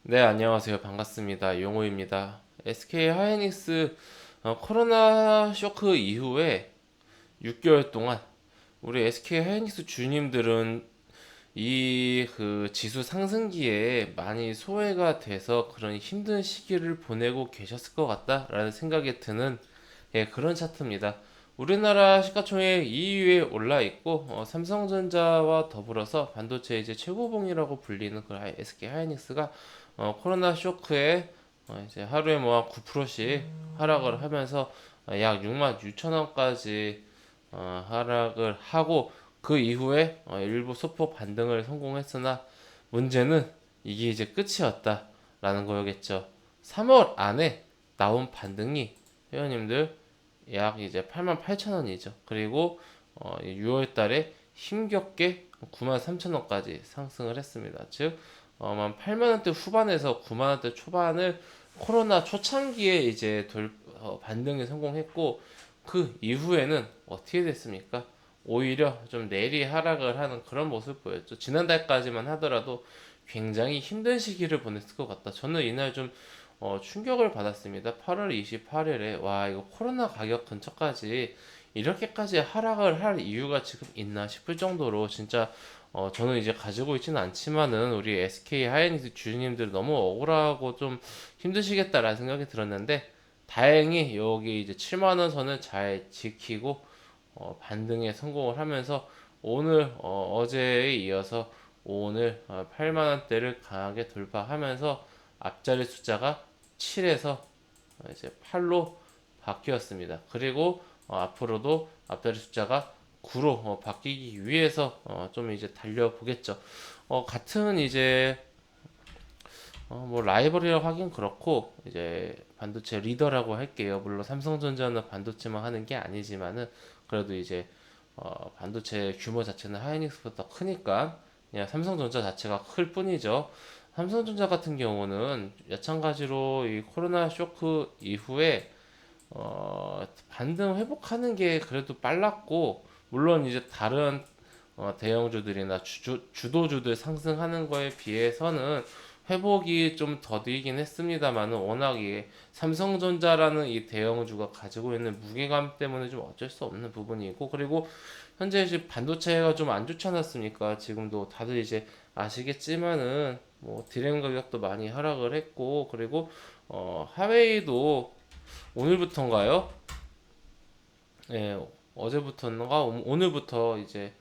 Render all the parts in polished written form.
네, 안녕하세요. 반갑습니다. 용호입니다. SK 하이닉스 코로나 쇼크 이후에 6개월 동안 우리 SK 하이닉스 주님들은 이 그 지수 상승기에 많이 소외가 돼서 그런 힘든 시기를 보내고 계셨을 것 같다라는 생각이 드는 그런 차트입니다. 우리나라 시가총액 2위에 올라 있고 삼성전자와 더불어서 반도체 이제 최고봉이라고 불리는 그 SK 하이닉스가 코로나 쇼크에 이제 하루에 뭐 9%씩 하락을 하면서 약 6만 6천 원까지 하락을 하고 그 이후에 일부 소폭 반등을 성공했으나 문제는 이게 이제 끝이었다라는 거였겠죠. 3월 안에 나온 반등이 회원님들 약 이제 8만 8천 원이죠. 그리고 6월 달에 힘겹게 9만 3천 원까지 상승을 했습니다. 즉, 8만 원대 후반에서 9만 원대 초반을 코로나 초창기에 이제 반등에 성공했고 그 이후에는 어떻게 됐습니까? 오히려 좀 내리 하락을 하는 그런 모습을 보였죠. 지난달까지만 하더라도 굉장히 힘든 시기를 보냈을 것 같다. 저는 이날 좀 충격을 받았습니다. 8월 28일에 와 이거 코로나 가격 근처까지 이렇게까지 하락을 할 이유가 지금 있나 싶을 정도로 진짜 저는 이제 가지고 있지는 않지만은 우리 SK 하이닉스 주주님들 너무 억울하고 좀 힘드시겠다라는 생각이 들었는데 다행히 여기 이제 7만 원 선을 잘 지키고 반등에 성공을 하면서 오늘 어제에 이어서 오늘 8만 원대를 강하게 돌파하면서 앞자리 숫자가 7에서 이제 8로 바뀌었습니다. 그리고 앞으로도 앞자리 숫자가 9로 바뀌기 위해서 좀 이제 달려보겠죠. 같은 이제 뭐 라이벌이라고 하긴 그렇고 이제 반도체 리더라고 할게요. 물론 삼성전자는 반도체만 하는 게 아니지만은 그래도 이제 반도체 규모 자체는 하이닉스보다 크니까 그냥 삼성전자 자체가 클 뿐이죠. 삼성전자 같은 경우는 마찬가지로 이 코로나 쇼크 이후에 반등 회복하는 게 그래도 빨랐고 물론 이제 다른 대형주들이나 주도주들 상승하는 거에 비해서는 회복이 좀 더디긴 했습니다만은 워낙 이 삼성전자라는 이 대형주가 가지고 있는 무게감 때문에 좀 어쩔 수 없는 부분이고 그리고 현재 이제 반도체가 좀 안 좋지 않았습니까? 지금도 다들 이제 아시겠지만은 뭐 디램 가격도 많이 하락을 했고 그리고 하웨이도 오늘부터인가요? 예, 어제부터인가 오늘부터 이제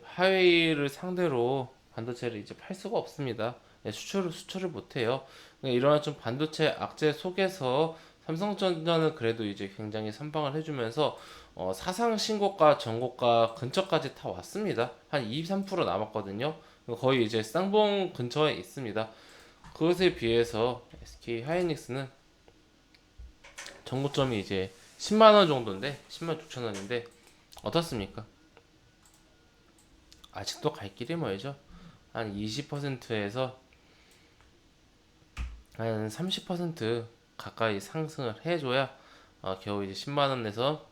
하웨이를 상대로 반도체를 이제 팔 수가 없습니다. 예, 수출을 못 해요. 그러니까 이러한 좀 반도체 악재 속에서 삼성전자는 그래도 이제 굉장히 선방을 해주면서 사상 신고가 전고가 근처까지 다 왔습니다. 한 23% 남았거든요. 거의 이제 쌍봉 근처에 있습니다. 그것에 비해서 SK 하이닉스는 전고점이 이제 10만 원 정도인데 10만 6천 원인데 어떻습니까? 아직도 갈 길이 멀죠. 한 20%에서 한 30% 가까이 상승을 해줘야 겨우 이제 10만 원에서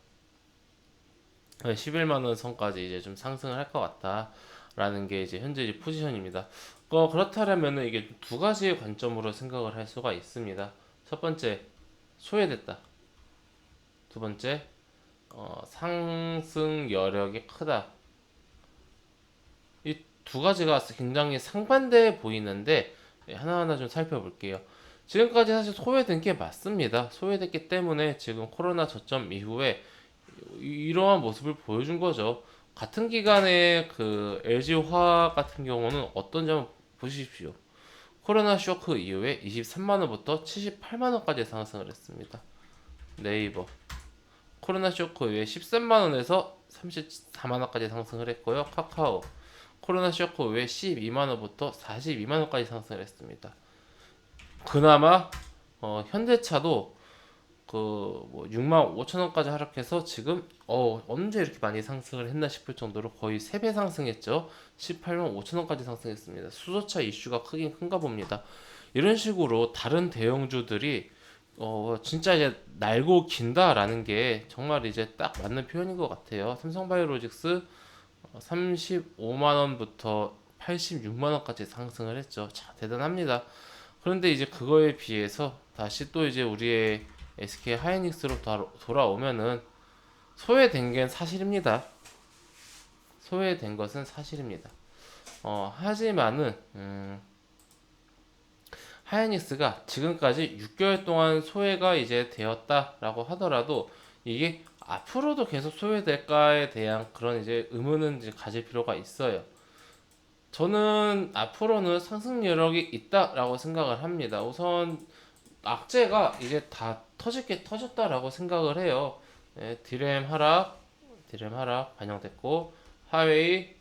11만 원 선까지 이제 좀 상승을 할 것 같다라는 게 이제 현재 이제 포지션입니다. 그렇다면은 이게 두 가지의 관점으로 생각을 할 수가 있습니다. 첫 번째 소외됐다. 두 번째 상승 여력이 크다. 이 두 가지가 굉장히 상반돼 보이는데 하나하나 좀 살펴볼게요. 지금까지 사실 소외된 게 맞습니다. 소외됐기 때문에 지금 코로나 저점 이후에 이러한 모습을 보여준 거죠. 같은 기간에 그 LG화학 같은 경우는 어떤지 한번 보십시오. 코로나 쇼크 이후에 23만 원부터 78만 원까지 상승을 했습니다. 네이버 코로나 쇼크 이후에 13만 원에서 34만 원까지 상승을 했고요. 카카오 코로나 쇼크 이후에 12만 원부터 42만 원까지 상승을 했습니다. 그나마 현대차도 그뭐 6만 5천 원까지 하락해서 지금 언제 이렇게 많이 상승을 했나 싶을 정도로 거의 3배 상승했죠. 18만 5천 원까지 상승했습니다. 수소차 이슈가 크긴 큰가 봅니다. 이런 식으로 다른 대형주들이 진짜 이제 날고 긴다라는 게 정말 이제 딱 맞는 표현인 것 같아요. 삼성바이오로직스 35만 원부터 86만 원까지 상승을 했죠. 자, 대단합니다. 그런데 이제 그거에 비해서 다시 또 이제 우리의 SK 하이닉스로 돌아오면은 소외된 게 사실입니다. 소외된 것은 사실입니다. 하지만은 하이닉스가 지금까지 6개월 동안 소외가 이제 되었다라고 하더라도 이게 앞으로도 계속 소외될까에 대한 그런 이제 의문은 이제 가질 필요가 있어요. 저는 앞으로는 상승 여력이 있다라고 생각을 합니다. 우선 악재가 이제 다 터질 게 터졌다라고 생각을 해요. 네, 디램 하락 반영됐고 하웨이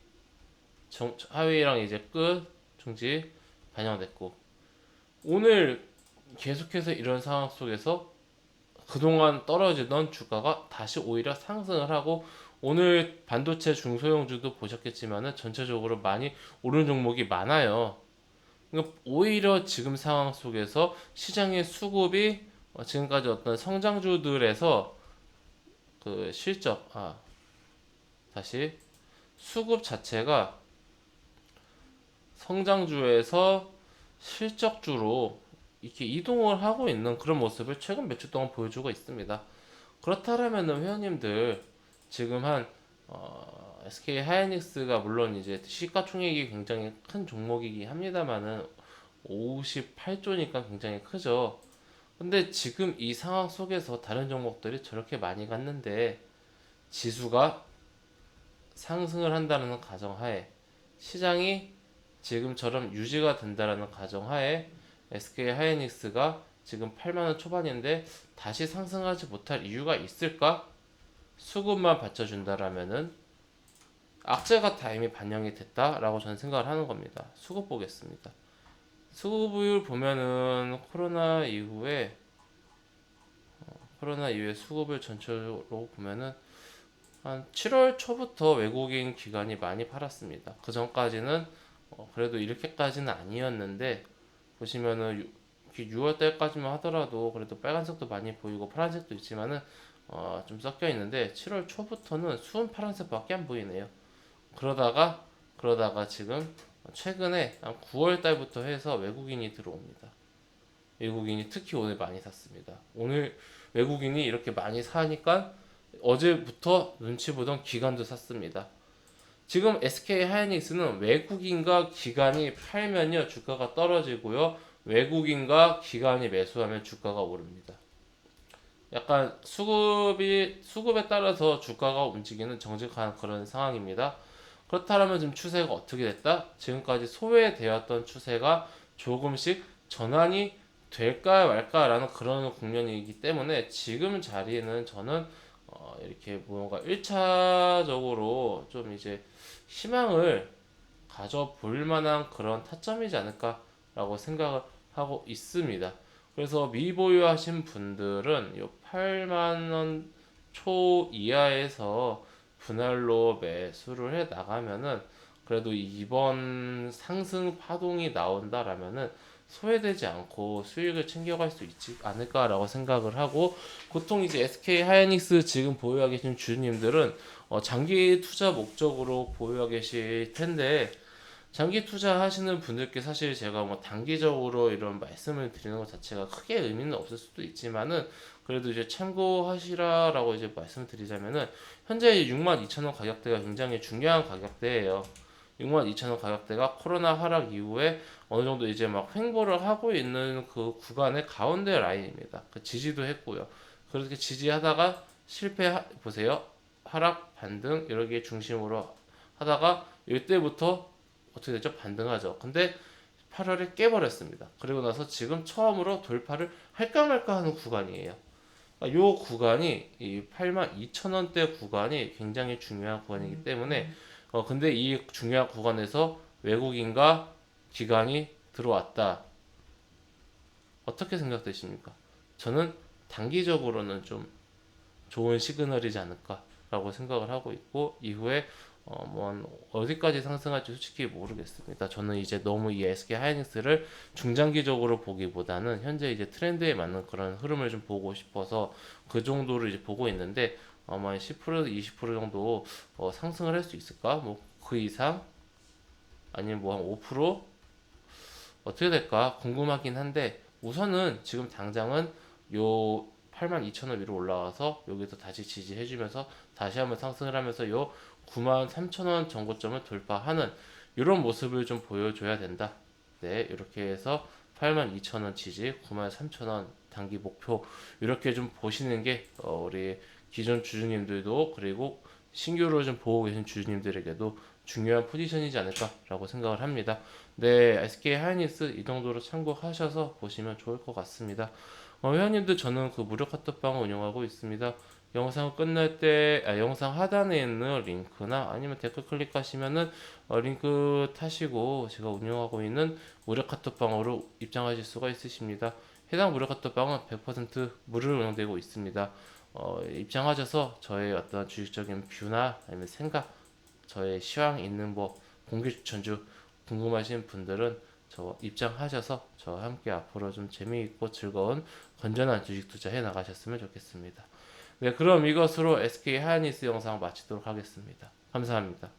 하웨이랑 이제 끝 중지 반영됐고 오늘 계속해서 이런 상황 속에서 그동안 떨어지던 주가가 다시 오히려 상승을 하고 오늘 반도체 중소형주도 보셨겠지만은 전체적으로 많이 오른 종목이 많아요. 그러니까 오히려 지금 상황 속에서 시장의 수급이 지금까지 어떤 성장주들에서 그 실적 다시 수급 자체가 성장주에서 실적주로 이렇게 이동을 하고 있는 그런 모습을 최근 몇 주 동안 보여주고 있습니다. 그렇다면은 회원님들 지금 한 SK 하이닉스가 물론 이제 시가총액이 굉장히 큰 종목이긴 합니다만은 58조니까 굉장히 크죠. 근데 지금 이 상황 속에서 다른 종목들이 저렇게 많이 갔는데 지수가 상승을 한다는 가정하에 시장이 지금처럼 유지가 된다는 가정하에 SK 하이닉스가 지금 8만 원 초반인데 다시 상승하지 못할 이유가 있을까? 수급만 받쳐준다라면은 악재가 다 이미 반영이 됐다라고 저는 생각을 하는 겁니다. 수급 보겠습니다. 수급을 보면은 코로나 이후에 수급을 전체적으로 보면은 한 7월 초부터 외국인 기관이 많이 팔았습니다. 그 전까지는 그래도 이렇게까지는 아니었는데 보시면은 6월 달까지만 하더라도 그래도 빨간색도 많이 보이고 파란색도 있지만은 좀 섞여 있는데 7월 초부터는 수은 파란색밖에 안 보이네요. 그러다가 지금 최근에 한 9월 달부터 해서 외국인이 들어옵니다. 외국인이 특히 오늘 많이 샀습니다. 오늘 외국인이 이렇게 많이 사니까 어제부터 눈치 보던 기관도 샀습니다. 지금 SK 하이닉스는 외국인과 기관이 팔면요 주가가 떨어지고요 외국인과 기관이 매수하면 주가가 오릅니다. 약간 수급에 따라서 주가가 움직이는 정직한 그런 상황입니다. 그렇다면 지금 추세가 어떻게 됐다? 지금까지 소외되었던 추세가 조금씩 전환이 될까 말까라는 그런 국면이기 때문에 지금 자리는 저는 이렇게 뭔가 1차적으로 좀 이제 희망을 가져볼 만한 그런 타점이지 않을까라고 생각을 하고 있습니다. 그래서 미보유하신 분들은 요 8만 원 초 이하에서 분할로 매수를 해 나가면은 그래도 이번 상승 파동이 나온다라면은 소외되지 않고 수익을 챙겨갈 수 있지 않을까라고 생각을 하고 보통 이제 SK 하이닉스 지금 보유하고 계신 주님들은 장기 투자 목적으로 보유하고 계실 텐데 장기 투자하시는 분들께 사실 제가 뭐 단기적으로 이런 말씀을 드리는 것 자체가 크게 의미는 없을 수도 있지만은 그래도 이제 참고하시라라고 이제 말씀드리자면은 현재 62,000원 가격대가 굉장히 중요한 가격대예요. 62,000원 가격대가 코로나 하락 이후에 어느 정도 이제 막 횡보를 하고 있는 그 구간의 가운데 라인입니다. 그 지지도 했고요. 그렇게 지지하다가 보세요. 하락, 반등 여러 개 중심으로 하다가 이때부터 어떻게 되죠? 반등하죠. 근데 8월에 깨버렸습니다. 그리고 나서 지금 처음으로 돌파를 할까 말까 하는 구간이에요. 이 구간이 이 82,000원대 구간이 굉장히 중요한 구간이기 때문에 근데 이 중요한 구간에서 외국인과 기관이 들어왔다. 어떻게 생각되십니까? 저는 단기적으로는 좀 좋은 시그널이지 않을까라고 생각을 하고 있고 이후에 뭐 어디까지 상승할지 솔직히 모르겠습니다. 저는 이제 너무 이 SK 하이닉스를 중장기적으로 보기보다는 현재 이제 트렌드에 맞는 그런 흐름을 좀 보고 싶어서 그 정도를 이제 보고 있는데 아마 10% 20% 정도 상승을 할 수 있을까? 뭐 그 이상 아니면 뭐 한 5% 어떻게 될까 궁금하긴 한데 우선은 지금 당장은 요 82,000원 위로 올라와서 여기서 다시 지지해주면서 다시 한번 상승을 하면서 요 93,000원 정고점을 돌파하는 이런 모습을 좀 보여줘야 된다. 네, 이렇게 해서 82,000원 지지, 93,000원 단기 목표 이렇게 좀 보시는 게 우리 기존 주주님들도 그리고 신규로 좀 보고 계신 주주님들에게도 중요한 포지션이지 않을까라고 생각을 합니다. 네, SK 하이닉스 이 정도로 참고하셔서 보시면 좋을 것 같습니다. 회원님들 저는 그 무료 카톡방을 운영하고 있습니다. 영상 끝날 때 영상 하단에 있는 링크나 아니면 댓글 클릭하시면은 링크 타시고 제가 운영하고 있는 무료 카톡방으로 입장하실 수가 있으십니다. 해당 무료 카톡방은 100% 무료로 운영되고 있습니다. 입장하셔서 저의 어떤 주식적인 뷰나 아니면 생각, 저의 시황 있는 뭐 공개 추천주 궁금하신 분들은 저 입장하셔서 저와 함께 앞으로 좀 재미있고 즐거운 건전한 주식 투자해 나가셨으면 좋겠습니다. 네, 그럼 이것으로 SK 하이닉스 영상 마치도록 하겠습니다. 감사합니다.